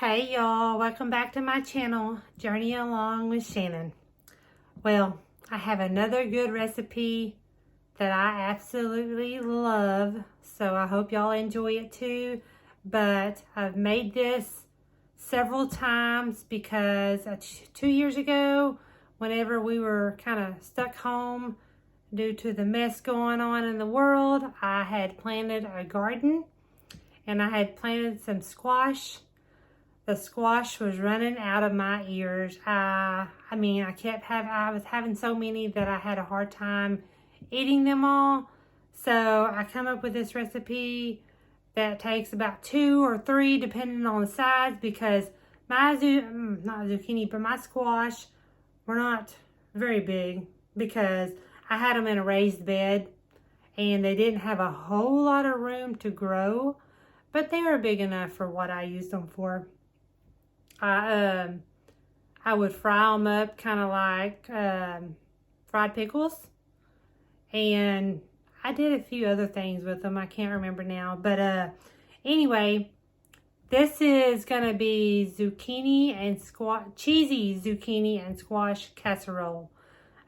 Hey y'all, welcome back to my channel, Journey Along with Shannon. Well, I have another good recipe that I absolutely love, so I hope y'all enjoy it too. But I've made this several times because 2 years ago, whenever we were kind of stuck home due to the mess going on in the world, I had planted a garden and I had planted some squash. The squash was running out of my ears. I was having so many that I had a hard time eating them all. So I come up with this recipe that takes about 2 or 3 depending on the size, because my my squash were not very big because I had them in a raised bed and they didn't have a whole lot of room to grow, but they were big enough for what I used them for. I would fry them up kind of like fried pickles, and I did a few other things with them. I can't remember now, but anyway, this is gonna be cheesy zucchini and squash casserole.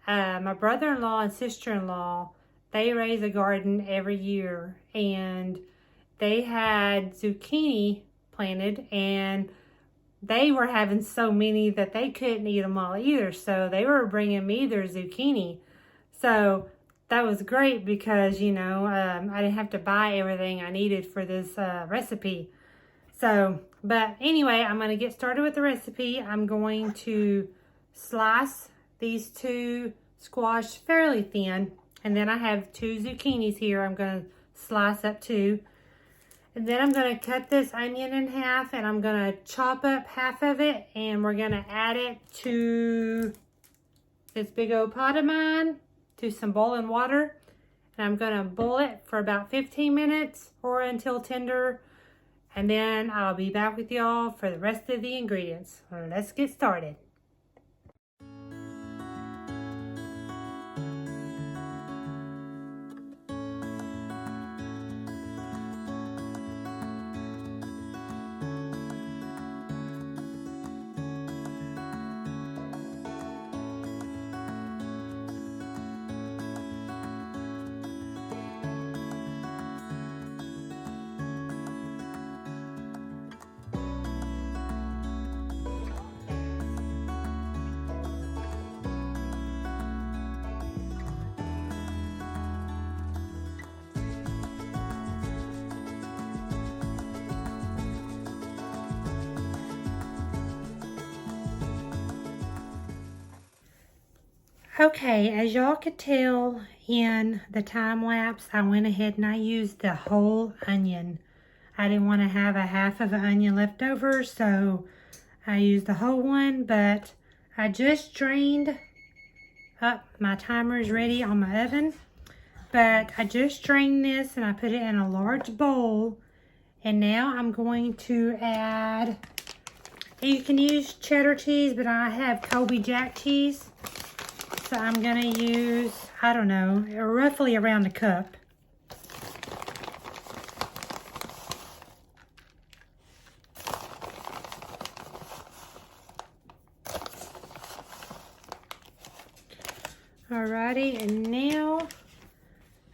My brother-in-law and sister-in-law, they raise a garden every year, and they had zucchini planted, and they were having so many that they couldn't eat them all either. So they were bringing me their zucchini. So that was great because, I didn't have to buy everything I needed for this recipe. So, but anyway, I'm going to get started with the recipe. I'm going to slice these 2 squash fairly thin. And then I have 2 zucchinis here I'm going to slice up too. And then I'm going to cut this onion in half, and I'm going to chop up half of it, and we're going to add it to this big old pot of mine, to some boiling water. And I'm going to boil it for about 15 minutes or until tender. And then I'll be back with y'all for the rest of the ingredients. So let's get started. Okay, as y'all could tell in the time lapse, I went ahead and I used the whole onion. I didn't want to have a half of an onion left over, so I used the whole one. But I just drained up, my timer is ready on my oven. But I just drained this and I put it in a large bowl. And now I'm going to add, you can use cheddar cheese, but I have Colby Jack cheese. So I'm going to use, I don't know, roughly around a cup. Alrighty, and now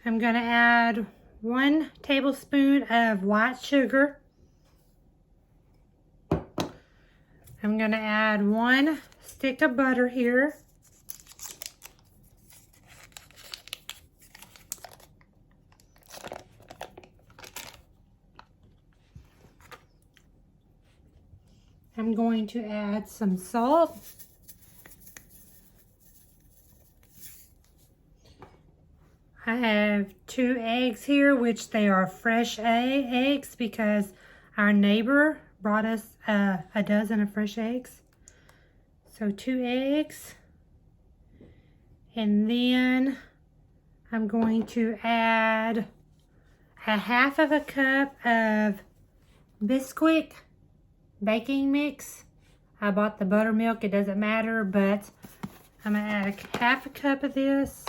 I'm going to add 1 tablespoon of white sugar. I'm going to add 1 stick of butter here. I'm going to add some salt. I have 2 eggs here, which they are fresh eggs because our neighbor brought us a dozen of fresh eggs. So 2 eggs. And then I'm going to add a half of a cup of bisquick baking mix. I bought the buttermilk, it doesn't matter, but I'm going to add a half a cup of this.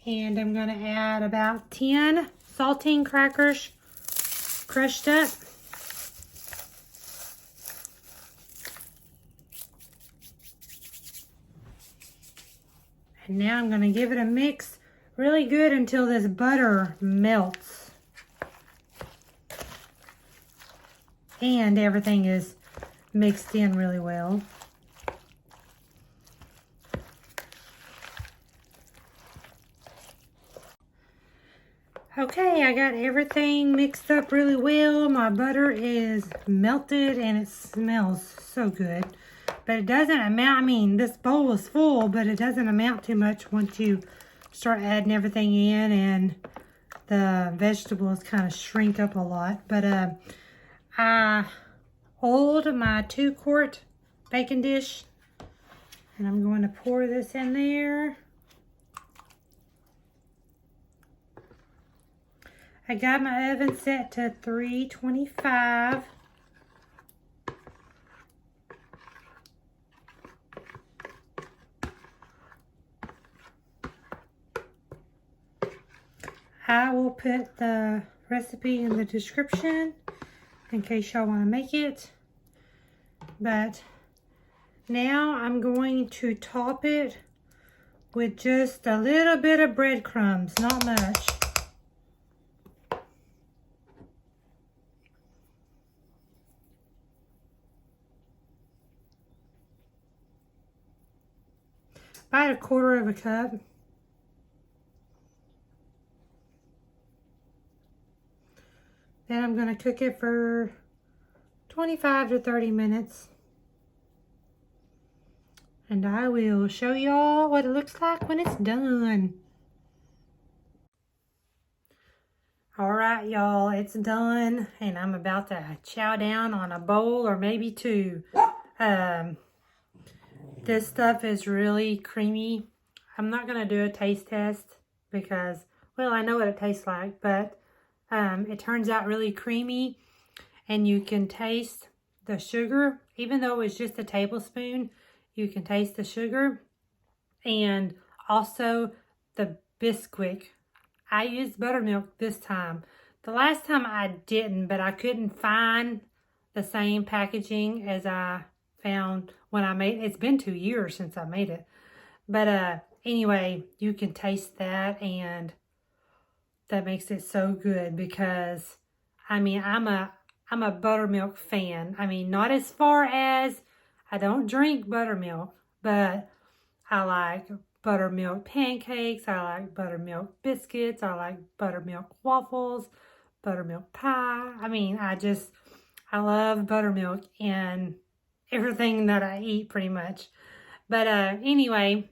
And I'm going to add about 10 saltine crackers crushed up. And now I'm going to give it a mix really good until this butter melts. And everything is mixed in really well. Okay, I got everything mixed up really well. My butter is melted and it smells so good. But it doesn't amount, I mean, this bowl is full, but it doesn't amount too much once you start adding everything in and the vegetables kind of shrink up a lot. But I oiled my 2-quart baking dish and I'm going to pour this in there. I got my oven set to 325. I will put the recipe in the description in case y'all want to make it. But now I'm going to top it with just a little bit of breadcrumbs, not much. About 1/4 cup. Then I'm going to cook it for 25 to 30 minutes. And I will show y'all what it looks like when it's done. Alright y'all, it's done. And I'm about to chow down on a bowl or maybe 2. This stuff is really creamy. I'm not going to do a taste test because, well, I know what it tastes like, but it turns out really creamy, and you can taste the sugar. Even though it's just a tablespoon, you can taste the sugar, and also the bisquick. I used buttermilk this time. The last time I didn't, but I couldn't find the same packaging as I found when I made it. It's been 2 years since I made it. But anyway, you can taste that, and that makes it so good because, I mean, I'm a buttermilk fan. I mean, not as far as I don't drink buttermilk, but I like buttermilk pancakes. I like buttermilk biscuits. I like buttermilk waffles, buttermilk pie. I mean, I love buttermilk in everything that I eat pretty much. But anyway,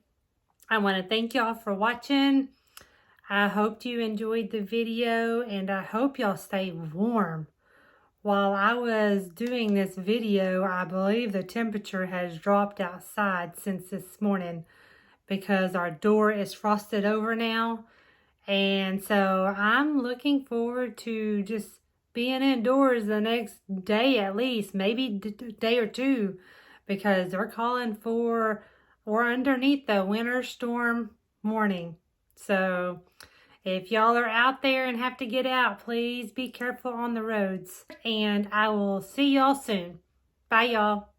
I want to thank y'all for watching. I hope you enjoyed the video, and I hope y'all stay warm. While I was doing this video, I believe the temperature has dropped outside since this morning because our door is frosted over now. And so I'm looking forward to just being indoors the next day at least, maybe day or 2, because they're calling for, we're underneath the winter storm warning. So if y'all are out there and have to get out, please be careful on the roads. And I will see y'all soon. Bye, y'all.